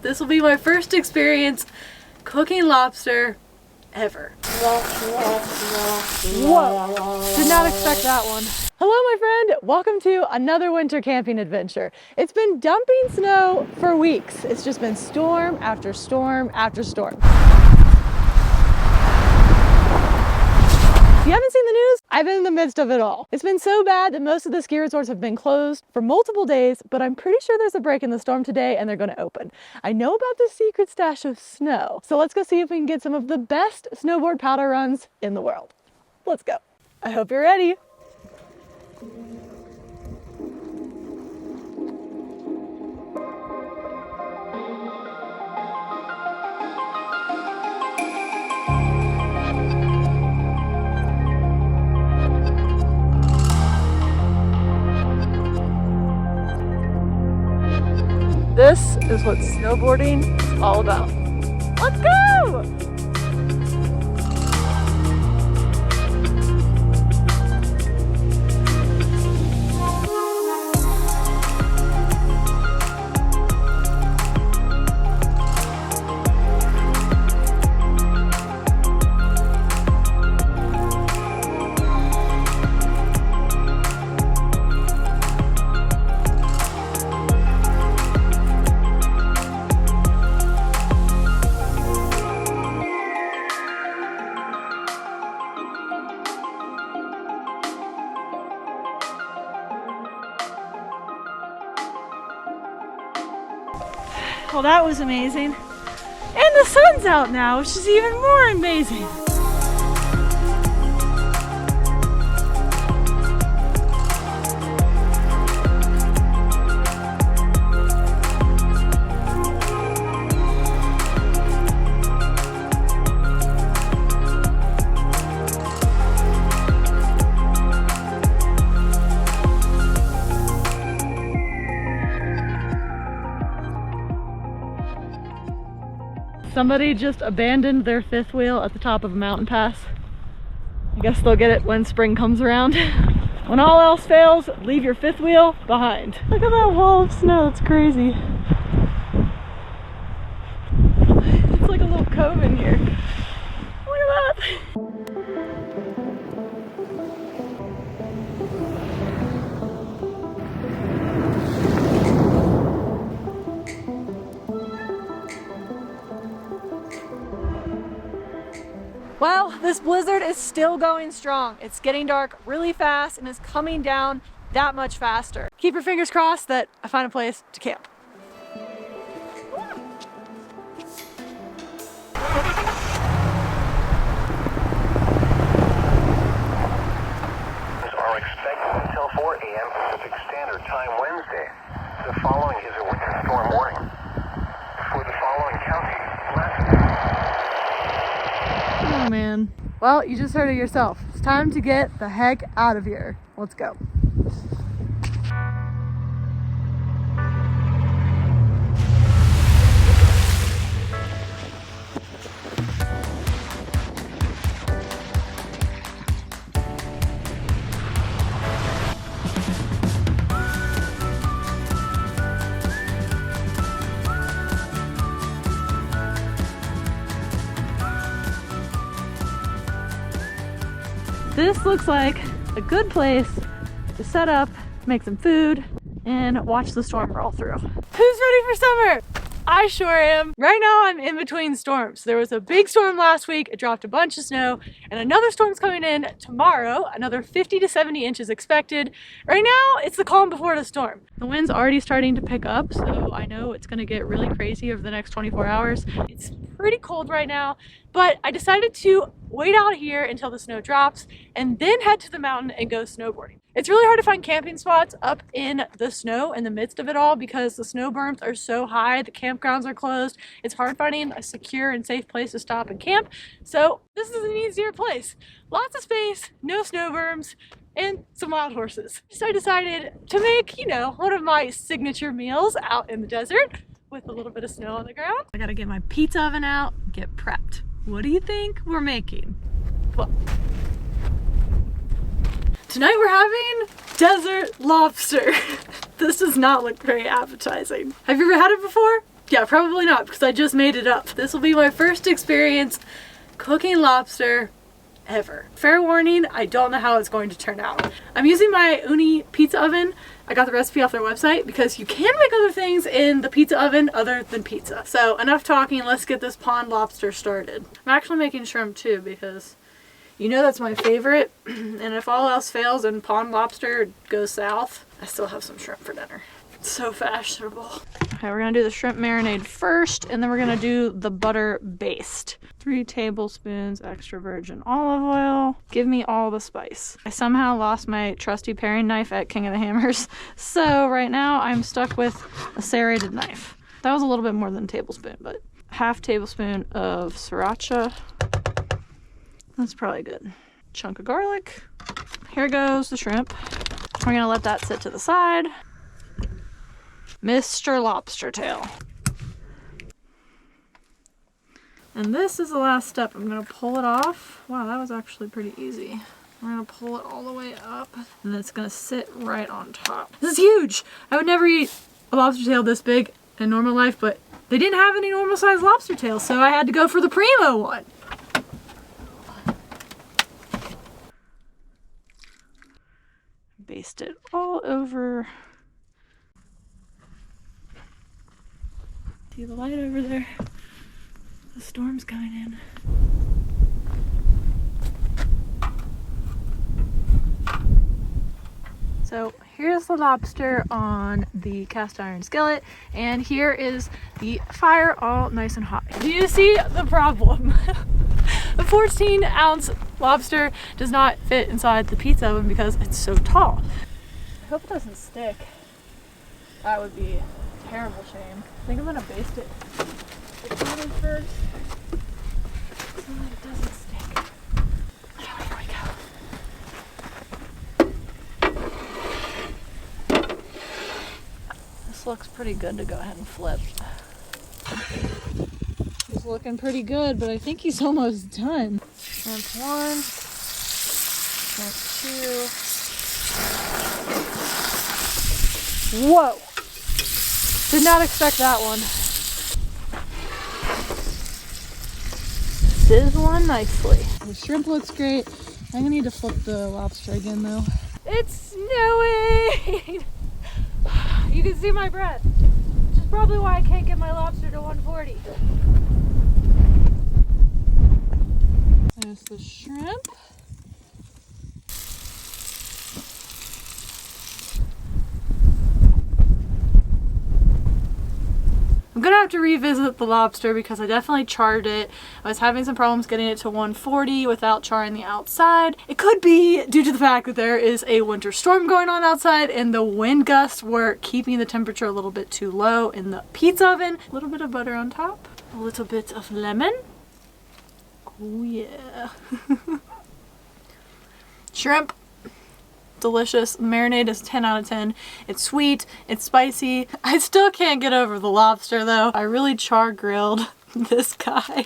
This will be my first experience cooking lobster ever. Whoa, did not expect that one. Hello my friend, welcome to another winter camping adventure. It's been dumping snow for weeks. It's just been storm after storm after storm. If you haven't seen the news, I've been in the midst of it all. It's been so bad that most of the ski resorts have been closed for multiple days, but I'm pretty sure there's a break in the storm today and they're gonna open. I know about the secret stash of snow, so let's go see if we can get some of the best snowboard powder runs in the world. Let's go. I hope you're ready. This is what snowboarding is all about. Let's go! Well, that was amazing. And the sun's out now, which is even more amazing. Somebody just abandoned their fifth wheel at the top of a mountain pass. I guess they'll get it when spring comes around. When all else fails, leave your fifth wheel behind. Look at that wall of snow, it's crazy. It's like a little cove in here. Look at that. Well, this blizzard is still going strong. It's getting dark really fast and is coming down that much faster. Keep your fingers crossed that I find a place to camp. Are expected until 4 a.m. Pacific Standard Time Wednesday. The following is a winter storm warning. For the following counties, Oh man. Well, you just heard it yourself. It's time to get the heck out of here. Let's go. This looks like a good place to set up, make some food, and watch the storm roll through. Who's ready for summer? I sure am. Right now I'm in between storms. There was a big storm last week, it dropped a bunch of snow, and another storm's coming in tomorrow, another 50 to 70 inches expected. Right now, it's the calm before the storm. The wind's already starting to pick up, so I know it's gonna get really crazy over the next 24 hours. It's pretty cold right now, but I decided to wait out here until the snow drops and then head to the mountain and go snowboarding. It's really hard to find camping spots up in the snow in the midst of it all because the snow berms are so high, the campgrounds are closed. It's hard finding a secure and safe place to stop and camp. So this is an easier place. Lots of space, no snow berms, and some wild horses. So I decided to make, you know, one of my signature meals out in the desert with a little bit of snow on the ground. I gotta get my pizza oven out, get prepped. What do you think we're making? Well, tonight we're having desert lobster. This does not look very appetizing. Have you ever had it before? Yeah, probably not because I just made it up. This will be my first experience cooking lobster ever. Fair warning, I don't know how it's going to turn out. I'm using my Uni pizza oven. I got the recipe off their website because you can make other things in the pizza oven other than pizza. So enough talking, let's get this pond lobster started. I'm actually making shrimp too because you know that's my favorite. And if all else fails and pond lobster goes south, I still have some shrimp for dinner. It's so fashionable. Okay, we're gonna do the shrimp marinade first, and then we're gonna do the butter baste. 3 tablespoons extra virgin olive oil. Give me all the spice. I somehow lost my trusty paring knife at King of the Hammers, so right now I'm stuck with a serrated knife. That was a little bit more than a tablespoon, but half tablespoon of sriracha. That's probably good. Chunk of garlic. Here goes the shrimp. We're gonna let that sit to the side. Mr. Lobster Tail. And this is the last step. I'm gonna pull it off. Wow, that was actually pretty easy. I'm gonna pull it all the way up, and then it's gonna sit right on top. This is huge! I would never eat a lobster tail this big in normal life, but they didn't have any normal sized lobster tails, so I had to go for the primo one. Baste it all over. See the light over there? The storm's coming in. So here's the lobster on the cast iron skillet, and here is the fire all nice and hot. Do you see the problem? A 14-ounce lobster does not fit inside the pizza oven because it's so tall. I hope it doesn't stick. That would be a terrible shame. I think I'm gonna baste it first so that it doesn't stick. Oh, here we go. This looks pretty good to go ahead and flip. He's looking pretty good, but I think he's almost done. Shrimp 1, shrimp 2. Whoa! Did not expect that one. Sizzling nicely. The shrimp looks great. I'm gonna need to flip the lobster again though. It's snowing! You can see my breath. Which is probably why I can't get my lobster to 140. There's the shrimp. I'm gonna have to revisit the lobster because I definitely charred it. I was having some problems getting it to 140 without charring the outside. It could be due to the fact that there is a winter storm going on outside and the wind gusts were keeping the temperature a little bit too low in the pizza oven. A little bit of butter on top, a little bit of lemon. Oh yeah. Shrimp. Delicious. The marinade is 10 out of 10. It's sweet, it's spicy. I still can't get over the lobster though. I really char grilled this guy.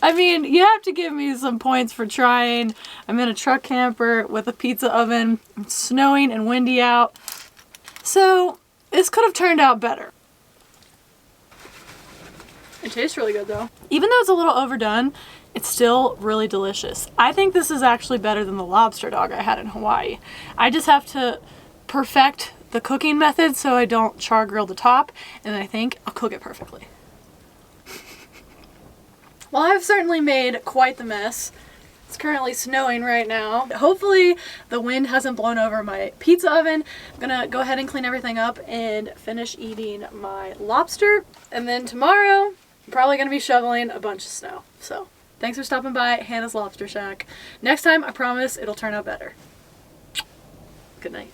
I mean, you have to give me some points for trying. I'm in a truck camper with a pizza oven. It's snowing and windy out. So this could have turned out better. It tastes really good though. Even though it's a little overdone, it's still really delicious. I think this is actually better than the lobster dog I had in Hawaii. I just have to perfect the cooking method so I don't char grill the top, and I think I'll cook it perfectly. Well, I've certainly made quite the mess. It's currently snowing right now. Hopefully the wind hasn't blown over my pizza oven. I'm gonna go ahead and clean everything up and finish eating my lobster. And then tomorrow, I'm probably gonna be shoveling a bunch of snow. So thanks for stopping by Hannah's Lobster Shack. Next time, I promise it'll turn out better. Good night.